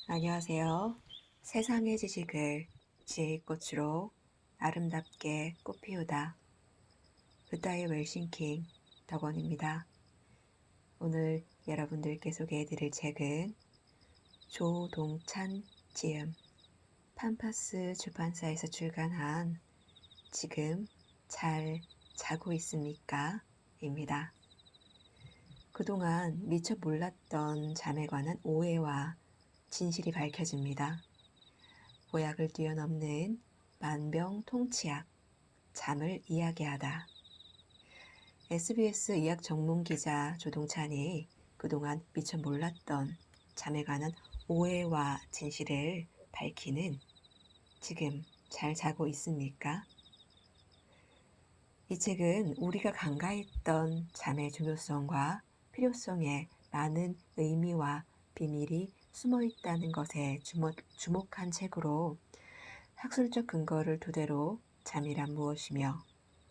안녕하세요. 세상의 지식을 지혜꽃으로 아름답게 꽃피우다. 부다의 웰싱킹 덕원입니다. 오늘 여러분들께 소개해드릴 책은 조동찬 지음 판파스 출판사에서 출간한 지금 잘 자고 있습니까? 입니다. 그동안 미처 몰랐던 잠에 관한 오해와 진실이 밝혀집니다. 보약을 뛰어넘는 만병통치약, 잠을 이야기하다. SBS 의학 전문 기자 조동찬이 그동안 미처 몰랐던 잠에 관한 오해와 진실을 밝히는 지금 잘 자고 있습니까? 이 책은 우리가 간과했던 잠의 중요성과 필요성에 많은 의미와 비밀이 숨어 있다는 것에 주목한 책으로 학술적 근거를 토대로 잠이란 무엇이며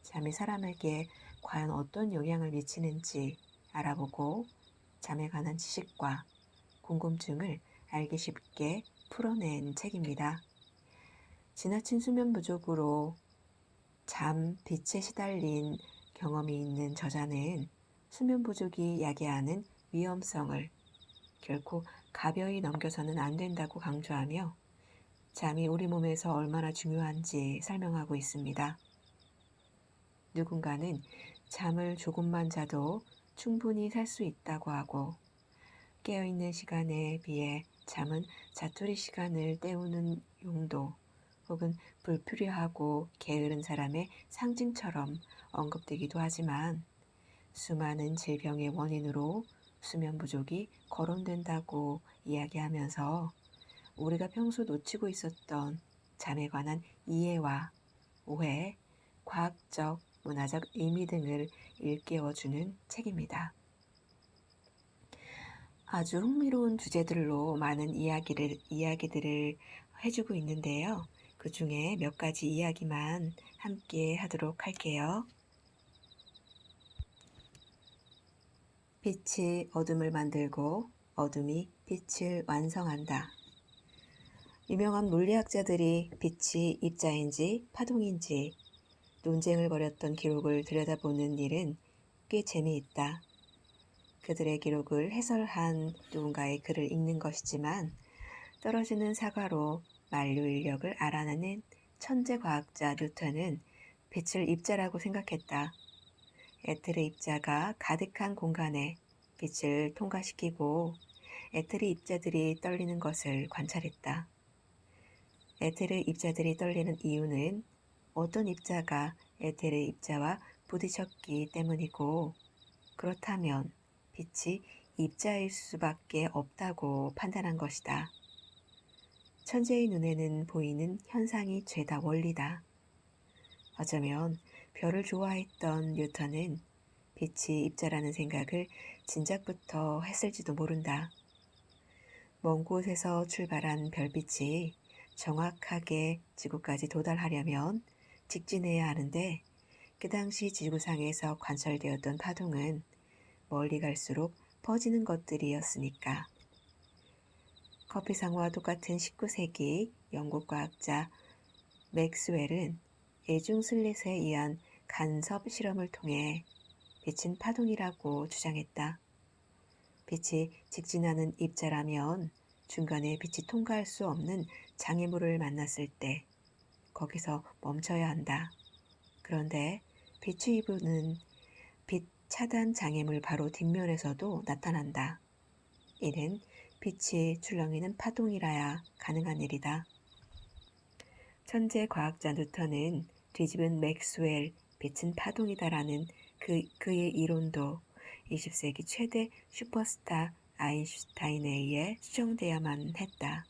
잠이 사람에게 과연 어떤 영향을 미치는지 알아보고 잠에 관한 지식과 궁금증을 알기 쉽게 풀어낸 책입니다. 지나친 수면 부족으로 빛에 시달린 경험이 있는 저자는 수면 부족이 야기하는 위험성을 결코 가벼이 넘겨서는 안 된다고 강조하며 잠이 우리 몸에서 얼마나 중요한지 설명하고 있습니다. 누군가는 잠을 조금만 자도 충분히 살 수 있다고 하고 깨어있는 시간에 비해 잠은 자투리 시간을 때우는 용도 혹은 불필요하고 게으른 사람의 상징처럼 언급되기도 하지만 수많은 질병의 원인으로 수면 부족이 거론된다고 이야기하면서 우리가 평소 놓치고 있었던 잠에 관한 이해와 오해, 과학적, 문화적 의미 등을 일깨워주는 책입니다. 아주 흥미로운 주제들로 많은 이야기들을 해주고 있는데요. 그 중에 몇 가지 이야기만 함께 하도록 할게요. 빛이 어둠을 만들고 어둠이 빛을 완성한다. 유명한 물리학자들이 빛이 입자인지 파동인지 논쟁을 벌였던 기록을 들여다보는 일은 꽤 재미있다. 그들의 기록을 해설한 누군가의 글을 읽는 것이지만 떨어지는 사과로 만류 인력을 알아내는 천재 과학자 뉴턴은 빛을 입자라고 생각했다. 에테르 입자가 가득한 공간에 빛을 통과시키고 에테르 입자들이 떨리는 것을 관찰했다. 에테르 입자들이 떨리는 이유는 어떤 입자가 에테르 입자와 부딪혔기 때문이고 그렇다면 빛이 입자일 수밖에 없다고 판단한 것이다. 천재의 눈에는 보이는 현상이 죄다 원리다. 어쩌면 별을 좋아했던 뉴턴은 빛이 입자라는 생각을 진작부터 했을지도 모른다. 먼 곳에서 출발한 별빛이 정확하게 지구까지 도달하려면 직진해야 하는데 그 당시 지구상에서 관찰되었던 파동은 멀리 갈수록 퍼지는 것들이었으니까. 커피상과 똑같은 19세기 영국 과학자 맥스웰은 애중 슬릿에 의한 간섭 실험을 통해 빛은 파동이라고 주장했다. 빛이 직진하는 입자라면 중간에 빛이 통과할 수 없는 장애물을 만났을 때 거기서 멈춰야 한다. 그런데 빛의 이분은 빛 차단 장애물 바로 뒷면에서도 나타난다. 이는 빛이 출렁이는 파동이라야 가능한 일이다. 천재 과학자 뉴턴은 뒤집은 맥스웰 빛은 파동이다라는 그의 이론도 20세기 최대 슈퍼스타 아인슈타인에 의해 수정되어야만 했다.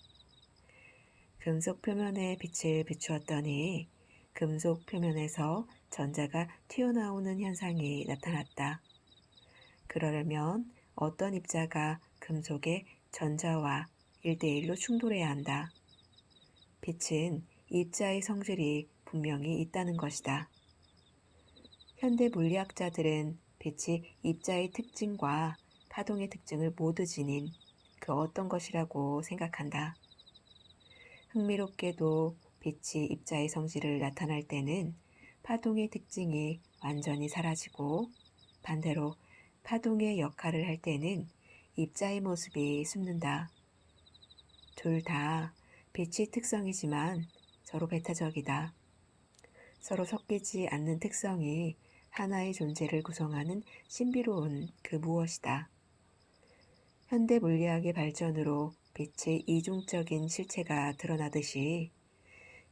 금속 표면에 빛을 비추었더니 금속 표면에서 전자가 튀어나오는 현상이 나타났다. 그러려면 어떤 입자가 금속의 전자와 1대1로 충돌해야 한다. 빛은 입자의 성질이 분명히 있다는 것이다. 현대 물리학자들은 빛이 입자의 특징과 파동의 특징을 모두 지닌 그 어떤 것이라고 생각한다. 흥미롭게도 빛이 입자의 성질을 나타날 때는 파동의 특징이 완전히 사라지고 반대로 파동의 역할을 할 때는 입자의 모습이 숨는다. 둘 다 빛의 특성이지만 서로 배타적이다. 서로 섞이지 않는 특성이 하나의 존재를 구성하는 신비로운 그 무엇이다. 현대 물리학의 발전으로 빛의 이중적인 실체가 드러나듯이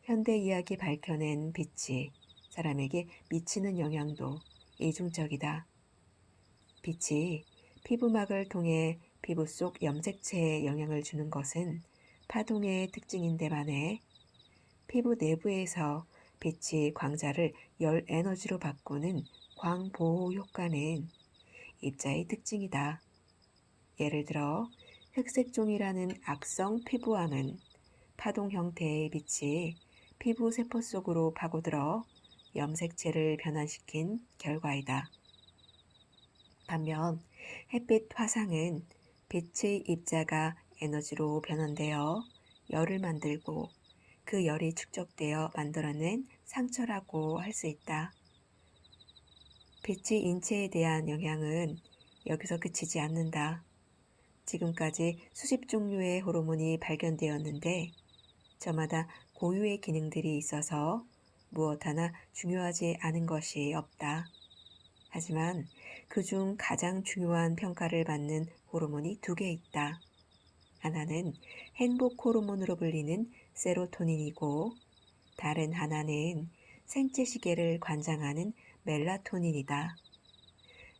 현대 의학이 밝혀낸 빛이 사람에게 미치는 영향도 이중적이다. 빛이 피부막을 통해 피부 속 염색체에 영향을 주는 것은 파동의 특징인데 반해 피부 내부에서 빛이 광자를 열 에너지로 바꾸는 광보호 효과는 입자의 특징이다. 예를 들어 흑색종이라는 악성 피부암은 파동 형태의 빛이 피부 세포 속으로 파고들어 염색체를 변환시킨 결과이다. 반면 햇빛 화상은 빛의 입자가 에너지로 변환되어 열을 만들고 그 열이 축적되어 만들어낸 상처라고 할 수 있다. 빛이 인체에 대한 영향은 여기서 그치지 않는다. 지금까지 수십 종류의 호르몬이 발견되었는데 저마다 고유의 기능들이 있어서 무엇 하나 중요하지 않은 것이 없다. 하지만 그중 가장 중요한 평가를 받는 호르몬이 두 개 있다. 하나는 행복 호르몬으로 불리는 세로토닌이고 다른 하나는 생체 시계를 관장하는 멜라토닌이다.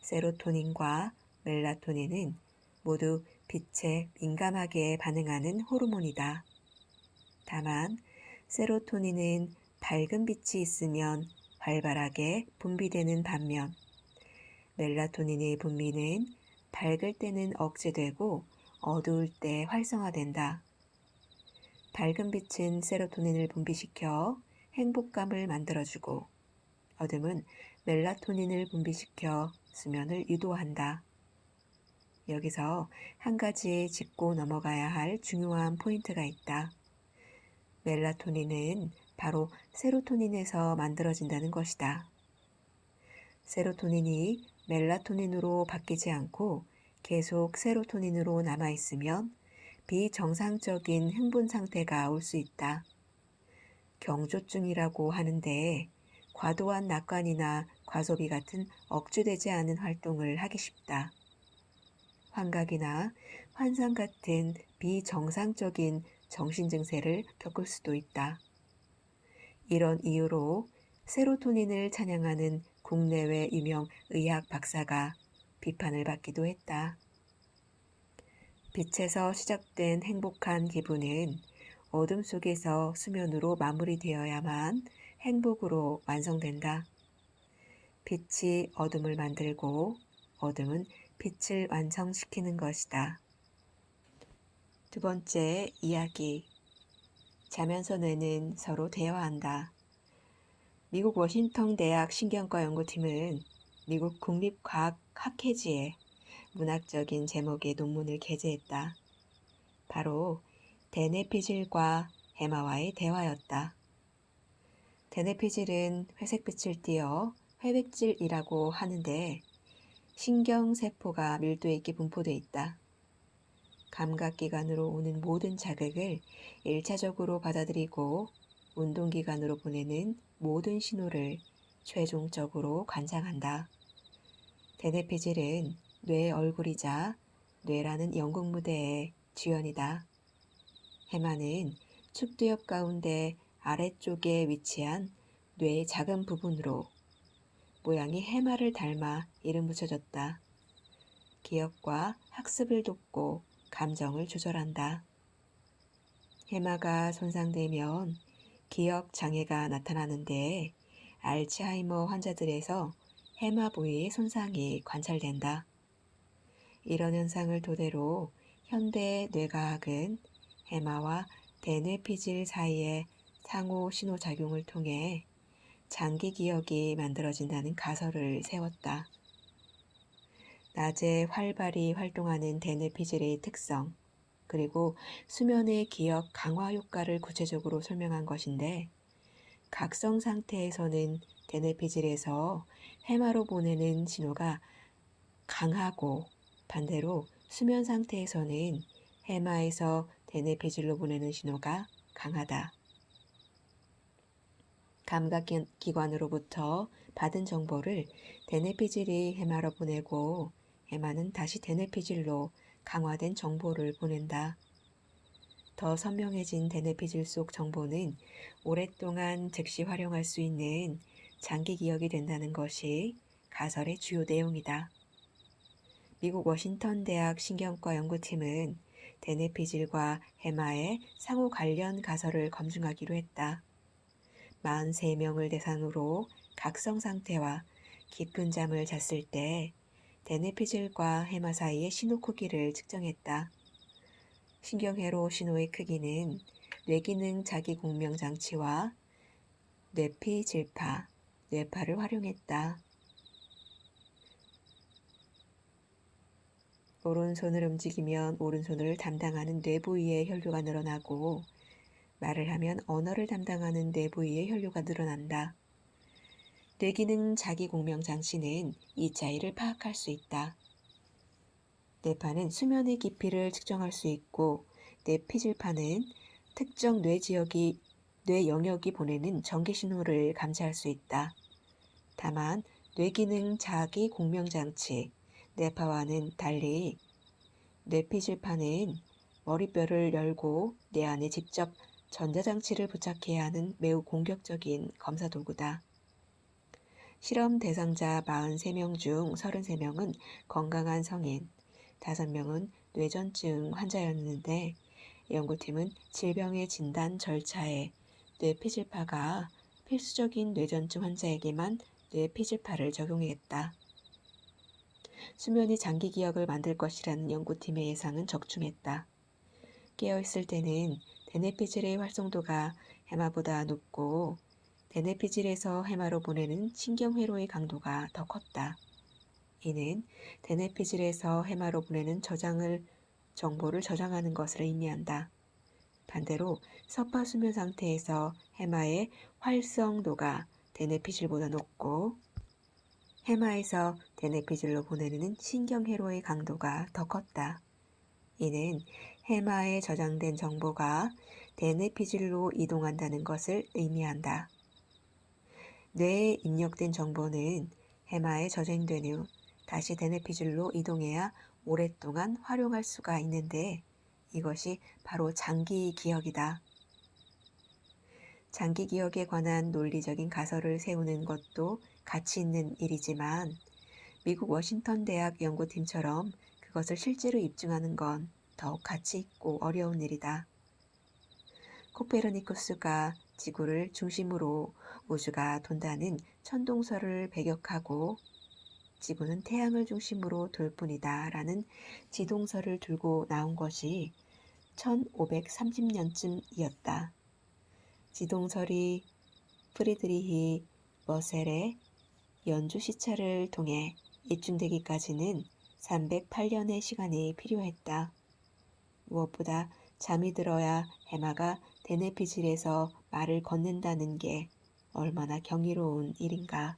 세로토닌과 멜라토닌은 모두 빛에 민감하게 반응하는 호르몬이다. 다만 세로토닌은 밝은 빛이 있으면 활발하게 분비되는 반면 멜라토닌의 분비는 밝을 때는 억제되고 어두울 때 활성화된다. 밝은 빛은 세로토닌을 분비시켜 행복감을 만들어주고 어둠은 멜라토닌을 분비시켜 수면을 유도한다. 여기서 한 가지 짚고 넘어가야 할 중요한 포인트가 있다. 멜라토닌은 바로 세로토닌에서 만들어진다는 것이다. 세로토닌이 멜라토닌으로 바뀌지 않고 계속 세로토닌으로 남아있으면 비정상적인 흥분 상태가 올 수 있다. 경조증이라고 하는데 과도한 낙관이나 과소비 같은 억제되지 않은 활동을 하기 쉽다. 환각이나 환상 같은 비정상적인 정신증세를 겪을 수도 있다. 이런 이유로 세로토닌을 찬양하는 국내외 유명 의학 박사가 비판을 받기도 했다. 빛에서 시작된 행복한 기분은 어둠 속에서 수면으로 마무리되어야만 행복으로 완성된다. 빛이 어둠을 만들고 어둠은 빛을 완성시키는 것이다. 두 번째 이야기. 자면서 뇌는 서로 대화한다. 미국 워싱턴 대학 신경과 연구팀은 미국 국립과학학회지에 문학적인 제목의 논문을 게재했다. 바로 데네피질과 해마와의 대화였다. 데네피질은 회색빛을 띠어 회백질이라고 하는데 신경세포가 밀도 있게 분포되어 있다. 감각기관으로 오는 모든 자극을 1차적으로 받아들이고 운동기관으로 보내는 모든 신호를 최종적으로 관장한다. 데네피질은 뇌의 얼굴이자 뇌라는 연극 무대의 주연이다. 해마는 축두엽 가운데 아래쪽에 위치한 뇌의 작은 부분으로 모양이 해마를 닮아 이름 붙여졌다. 기억과 학습을 돕고 감정을 조절한다. 해마가 손상되면 기억 장애가 나타나는데 알츠하이머 환자들에서 해마 부위의 손상이 관찰된다. 이런 현상을 토대로 현대 뇌과학은 해마와 대뇌피질 사이의 상호 신호작용을 통해 장기 기억이 만들어진다는 가설을 세웠다. 낮에 활발히 활동하는 대뇌피질의 특성, 그리고 수면의 기억 강화 효과를 구체적으로 설명한 것인데, 각성 상태에서는 대뇌피질에서 해마로 보내는 신호가 강하고, 반대로 수면 상태에서는 해마에서 대뇌피질로 보내는 신호가 강하다. 감각기관으로부터 받은 정보를 대뇌피질이 해마로 보내고, 해마는 다시 대뇌피질로 강화된 정보를 보낸다. 더 선명해진 대뇌피질 속 정보는 오랫동안 즉시 활용할 수 있는 장기 기억이 된다는 것이 가설의 주요 내용이다. 미국 워싱턴 대학 신경과 연구팀은 대뇌피질과 해마의 상호 관련 가설을 검증하기로 했다. 43명을 대상으로 각성 상태와 깊은 잠을 잤을 때 대뇌피질과 해마 사이의 신호 크기를 측정했다. 신경회로 신호의 크기는 뇌기능 자기공명장치와 뇌피질파, 뇌파를 활용했다. 오른손을 움직이면 오른손을 담당하는 뇌 부위의 혈류가 늘어나고, 말을 하면 언어를 담당하는 뇌 부위의 혈류가 늘어난다. 뇌기능 자기공명장치는 이 차이를 파악할 수 있다. 뇌파는 수면의 깊이를 측정할 수 있고, 뇌피질파는 특정 뇌 영역이 보내는 전기 신호를 감지할 수 있다. 다만 뇌기능 자기공명장치 뇌파와는 달리 뇌피질파는 머리뼈를 열고 뇌 안에 직접 전자장치를 부착해야 하는 매우 공격적인 검사 도구다. 실험 대상자 43명 중 33명은 건강한 성인, 5명은 뇌전증 환자였는데, 연구팀은 질병의 진단 절차에 뇌피질파가 필수적인 뇌전증 환자에게만 뇌피질파를 적용했다. 수면이 장기 기억을 만들 것이라는 연구팀의 예상은 적중했다. 깨어있을 때는 대뇌피질의 활성도가 해마보다 높고, 대뇌피질에서 해마로 보내는 신경회로의 강도가 더 컸다. 이는 대뇌피질에서 해마로 보내는 정보를 저장하는 것을 의미한다. 반대로 섭파 수면 상태에서 해마의 활성도가 대뇌피질보다 높고, 해마에서 대뇌피질로 보내는 신경회로의 강도가 더 컸다. 이는 해마에 저장된 정보가 대뇌피질로 이동한다는 것을 의미한다. 뇌에 입력된 정보는 해마에 저장된 후 다시 대뇌피질로 이동해야 오랫동안 활용할 수가 있는데, 이것이 바로 장기 기억이다. 장기 기억에 관한 논리적인 가설을 세우는 것도 가치 있는 일이지만, 미국 워싱턴 대학 연구팀처럼 그것을 실제로 입증하는 건 더욱 가치 있고 어려운 일이다. 코페르니쿠스가 지구를 중심으로 우주가 돈다는 천동설을 배격하고, 지구는 태양을 중심으로 돌 뿐이다 라는 지동설을 들고 나온 것이 1530년쯤이었다. 지동설이 프리드리히 머셀의 연주 시차를 통해 입증되기까지는 308년의 시간이 필요했다. 무엇보다 잠이 들어야 해마가 대뇌피질에서 말을 건넨다는 게 얼마나 경이로운 일인가.